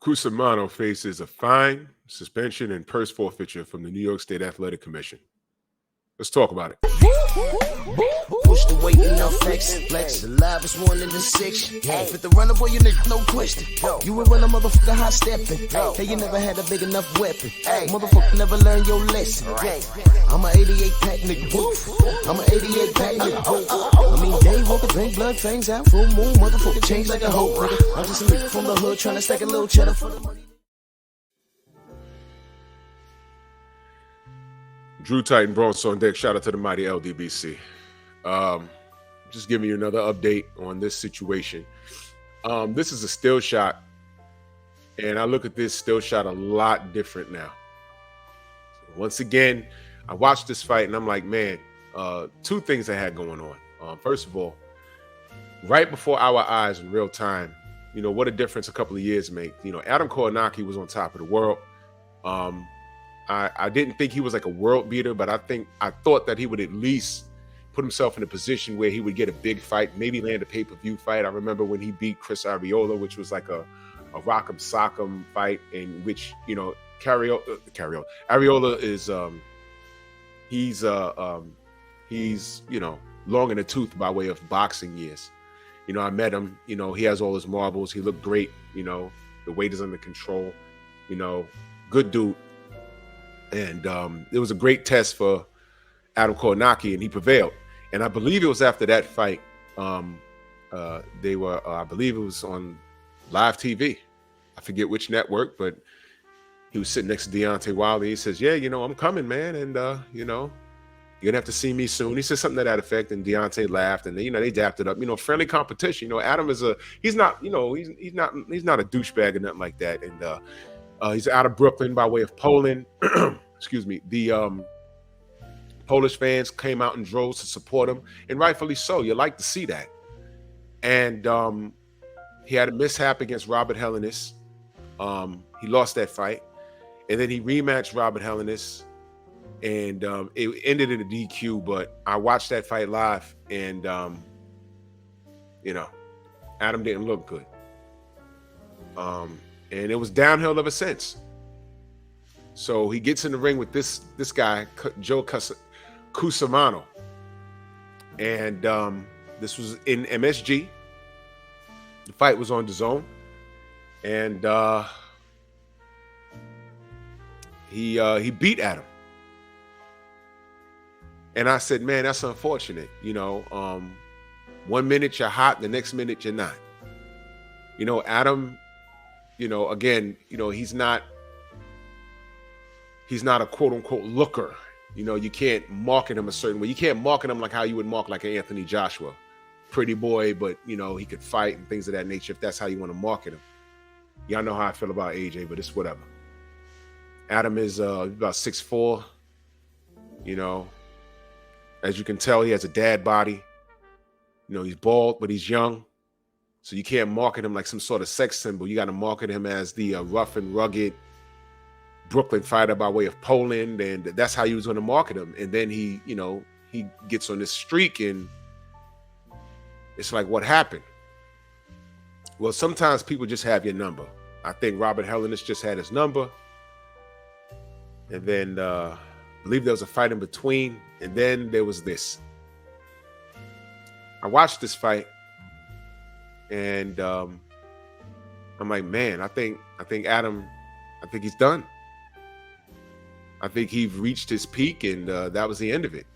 Cusumano faces a fine, suspension, and purse forfeiture from the New York State Athletic Commission. Let's talk about it. Push the weight and no flex. Flex alive is one in the six. Fit the runner boy, you nigga, no question. You will run a motherfucker hot stepping. Hey, you never had a big enough weapon. Motherfucker never learned your lesson. I'm a 88 pack nigga. I'm a 88 pack nigga. I mean, day walker, drink blood, fangs out, full moon, motherfucker change like a hoe. I'm just a nigga from the hood trying to stack a little cheddar for the money. Drew Titan Bronx on deck. Shout out to the mighty LDBC. Just giving you another update on this situation. This is a still shot, and I look at this still shot a lot different now. Once again, I watched this fight, and I'm like, man, two things I had going on. First of all, right before our eyes in real time, you know, what a difference a couple of years make. You know, Adam Kownacki was on top of the world. I didn't think he was like a world beater, but I thought that he would at least put himself in a position where he would get a big fight, maybe land a pay-per-view fight. I remember when he beat Chris Arreola, which was like a rock'em sock'em fight, in which, you know, Arreola is he's you know, long in the tooth by way of boxing years. You know, I met him. You know, he has all his marbles. He looked great. You know, the weight is under control. You know, good dude. And it was a great test for Adam Kownacki, and he prevailed. And I believe it was after that fight, they were, I believe it was on live TV. I forget which network, but he was sitting next to Deontay Wilder. He says, yeah, you know, I'm coming, man. And, you know, you're going to have to see me soon. He said something to that effect, and Deontay laughed, and, you know, they dapped it up. You know, friendly competition. You know, Adam is he's not, you know, he's not a douchebag or nothing like that. And he's out of Brooklyn by way of Poland. Excuse me. The Polish fans came out in droves to support him, and rightfully so. You like to see that. And he had a mishap against Robert Helenius. He lost that fight, and then he rematched Robert Helenius, and it ended in a DQ. But I watched that fight live, and you know, Adam didn't look good, and it was downhill ever since. So he gets in the ring with this guy, Joe Cusumano, and this was in MSG. The fight was on the zone, and he beat Adam. And I said, man, that's unfortunate. You know, 1 minute you're hot, the next minute you're not. You know, Adam, you know, again, you know, he's not a quote unquote looker. You know, you can't market him a certain way. You can't market him like how you would market like an Anthony Joshua. Pretty boy, but, you know, he could fight and things of that nature if that's how you want to market him. Y'all know how I feel about AJ, but it's whatever. Adam is about 6'4". You know, as you can tell, he has a dad body. You know, he's bald, but he's young. So you can't market him like some sort of sex symbol. You got to market him as the rough and rugged Brooklyn fighter by way of Poland, and that's how he was going to market him. And then he, you know, he gets on this streak, and it's like, what happened? Well, sometimes people just have your number. I think Robert Helenius just had his number, and then I believe there was a fight in between, and then there was this. I watched this fight, and I'm like, man, I think Adam, I think he's done. I think he reached his peak, and that was the end of it.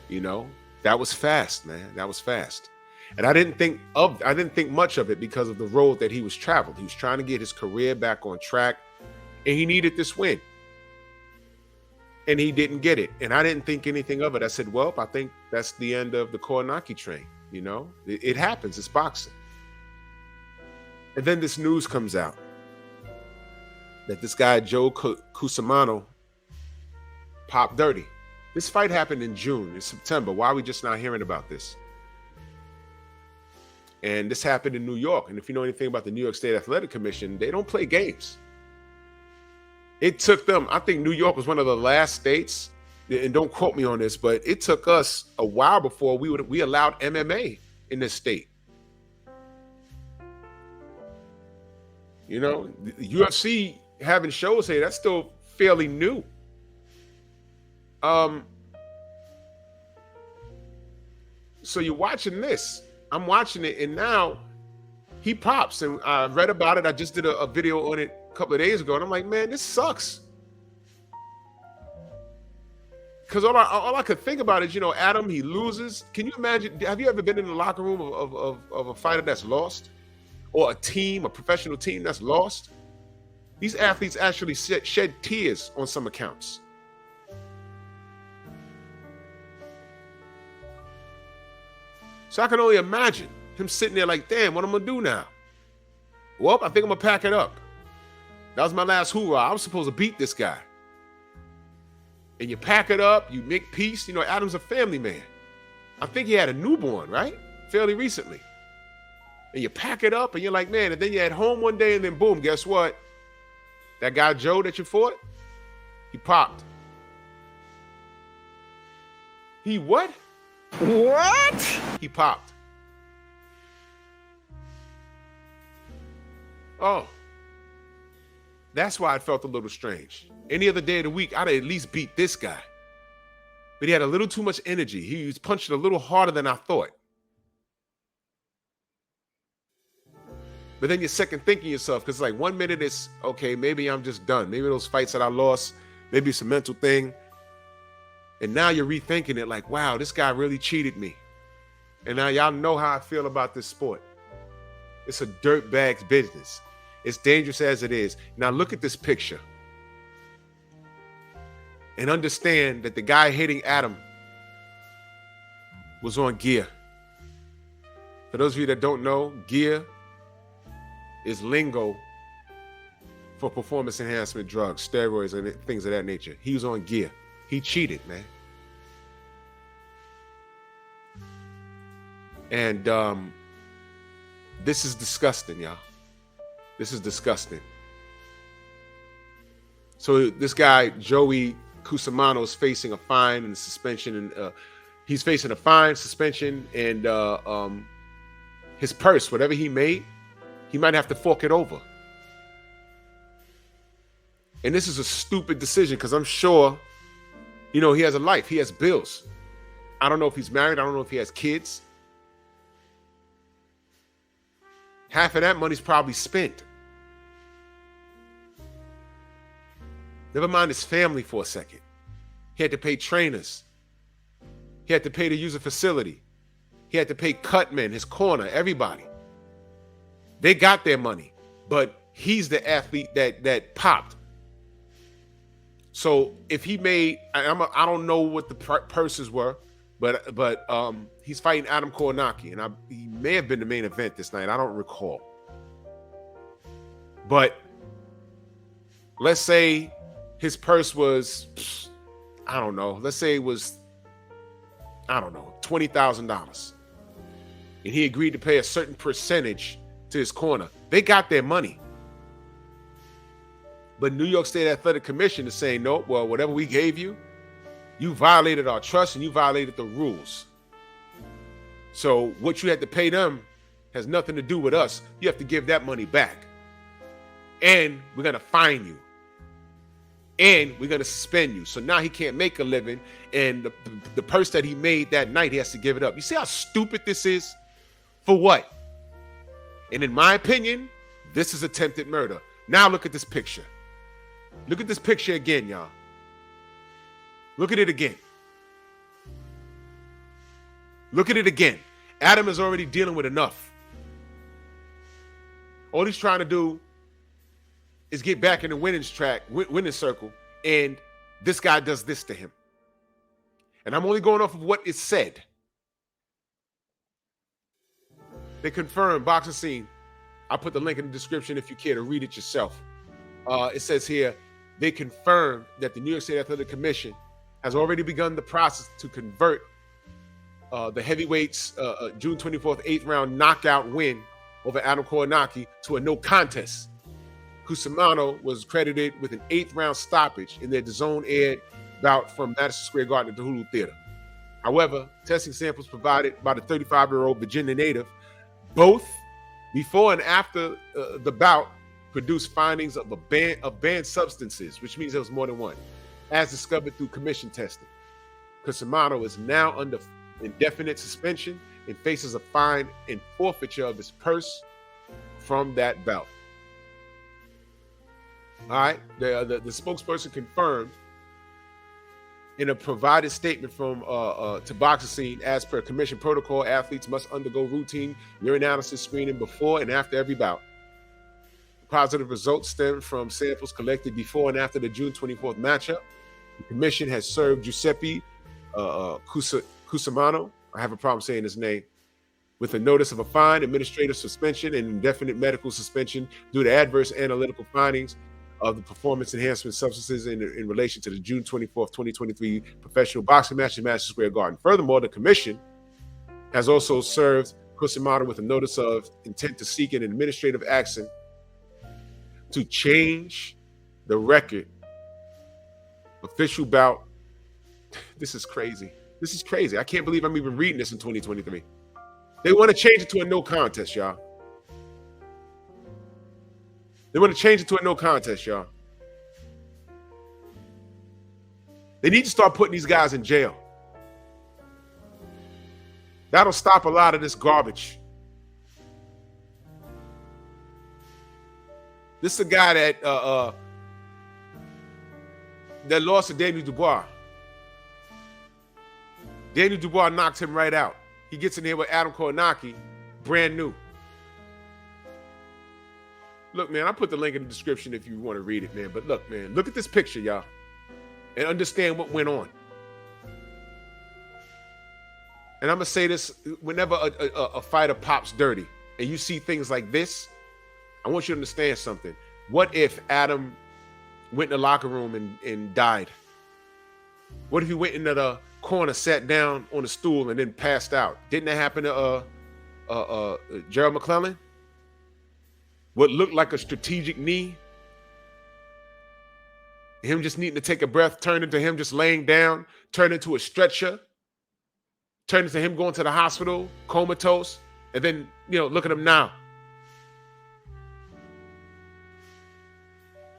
You know, that was fast, man. That was fast. And I didn't think much of it because of the road that he was traveled. He was trying to get his career back on track, and he needed this win. And he didn't get it. And I didn't think anything of it. I said, well, I think that's the end of the Kownacki train. You know, it happens. It's boxing. And then this news comes out that this guy, Joe Cusumano, popped dirty. This fight happened in June, in September. Why are we just not hearing about this? And this happened in New York. And if you know anything about the New York State Athletic Commission, they don't play games. It took them, I think New York was one of the last states, and don't quote me on this, but it took us a while before we allowed MMA in this state. You know, the UFC having shows here, that's still fairly new. So you're watching this. I'm watching it, and now he pops. And I read about it. I just did a video on it a couple of days ago, and I'm like, man, this sucks. Because all I could think about is, Adam, he loses. Can you imagine? Have you ever been in the locker room of a fighter that's lost? Or a team, a professional team that's lost? These athletes actually shed tears on some accounts. So I can only imagine him sitting there like, damn, what I'm going to do now? Well, I think I'm going to pack it up. That was my last hoorah. I was supposed to beat this guy. And you pack it up, you make peace. Adam's a family man. I think he had a newborn, right? Fairly recently. And you pack it up and you're like, man, and then you're at home one day and then boom, guess what? That guy Joe that you fought, he popped. He what? What? He popped. Oh. That's why it felt a little strange. Any other day of the week, I'd at least beat this guy. But he had a little too much energy. He was punching a little harder than I thought. But then you're second thinking yourself, because like 1 minute it's, okay, maybe I'm just done. Maybe those fights that I lost, maybe it's a mental thing. And now you're rethinking it like, wow, this guy really cheated me. And now y'all know how I feel about this sport. It's a dirtbag's business. It's dangerous as it is. Now look at this picture. And understand that the guy hitting Adam was on gear. For those of you that don't know, gear is lingo for performance enhancement drugs, steroids, and things of that nature. He was on gear. He cheated, man. And this is disgusting, y'all. This is disgusting. So this guy, Joey Cusumano, is facing a fine and suspension, and he's facing a fine, suspension, and his purse, whatever he made, he might have to fork it over. And this is a stupid decision because I'm sure, he has a life. He has bills. I don't know if he's married. I don't know if he has kids. Half of that money's probably spent. Never mind his family for a second. He had to pay trainers. He had to pay to use a facility. He had to pay cutmen, his corner, everybody. They got their money, but he's the athlete that popped. So if he made, I don't know what the purses were, but he's fighting Adam Kownacki, and he may have been the main event this night. I don't recall. But let's say his purse was, I don't know. Let's say it was, I don't know, $20,000, and he agreed to pay a certain percentage to his corner. They got their money. But New York State Athletic Commission is saying, no, well, whatever we gave you, you violated our trust and you violated the rules. So what you had to pay them has nothing to do with us. You have to give that money back. And we're going to fine you. And we're going to suspend you. So now he can't make a living. And the purse that he made that night, he has to give it up. You see how stupid this is? For what? And in my opinion, this is attempted murder. Now look at this picture. Look at this picture again, y'all. Look at it again. Look at it again. Adam is already dealing with enough. All he's trying to do is get back in the winning circle, and this guy does this to him. And I'm only going off of what is said. They confirmed boxing scene. I'll put the link in the description if you care to read it yourself. It says here, they confirmed that the New York State Athletic Commission has already begun the process to convert the heavyweights June 24th 8th round knockout win over Adam Kownacki to a no contest. Cusumano was credited with an 8th round stoppage in their DAZN aired bout from Madison Square Garden at the Hulu Theater. However, testing samples provided by the 35-year-old Virginia native, both before and after the bout, produced findings of banned substances, which means there was more than one, as discovered through commission testing. Cusumano is now under indefinite suspension and faces a fine and forfeiture of his purse from that bout. All right, the spokesperson confirmed in a provided statement from to Boxing Scene, as per commission protocol, athletes must undergo routine urinalysis screening before and after every bout. Positive results stem from samples collected before and after the June 24th matchup. The commission has served Giuseppe Cusumano, I have a problem saying his name, with a notice of a fine, administrative suspension, and indefinite medical suspension due to adverse analytical findings of the performance enhancement substances in relation to the June 24th, 2023 professional boxing match in Madison Square Garden. Furthermore, the commission has also served Cusumano with a notice of intent to seek an administrative action to change the record. Official bout. This is crazy. This is crazy. I can't believe I'm even reading this in 2023. They want to change it to a no contest, y'all. They want to change it to a no contest, y'all. They need to start putting these guys in jail. That'll stop a lot of this garbage. This is a guy that lost to Daniel Dubois. Daniel Dubois knocked him right out. He gets in there with Adam Kownacki, brand new. Look, man, I put the link in the description if you want to read it, man. But look, man, look at this picture, y'all, and understand what went on. And I'm going to say this, whenever a fighter pops dirty and you see things like this, I want you to understand something. What if Adam went in the locker room and died? What if he went into the corner, sat down on a stool, and then passed out? Didn't that happen to Gerald McClellan? What looked like a strategic knee, him just needing to take a breath, turned into him just laying down, turned into a stretcher, turned into him going to the hospital, comatose, and then, look at him now.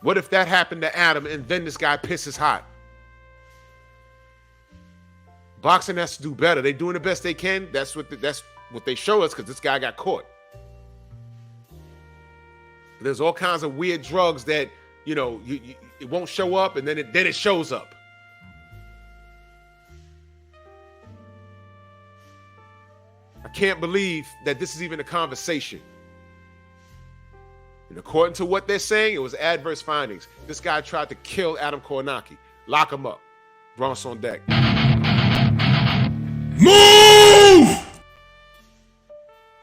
What if that happened to Adam and then this guy pisses hot? Boxing has to do better. They're doing the best they can. That's what they show us, because this guy got caught. There's all kinds of weird drugs that, it won't show up, and then it shows up. I can't believe that this is even a conversation. And according to what they're saying, it was adverse findings. This guy tried to kill Adam Kownacki. Lock him up. Bronx on deck.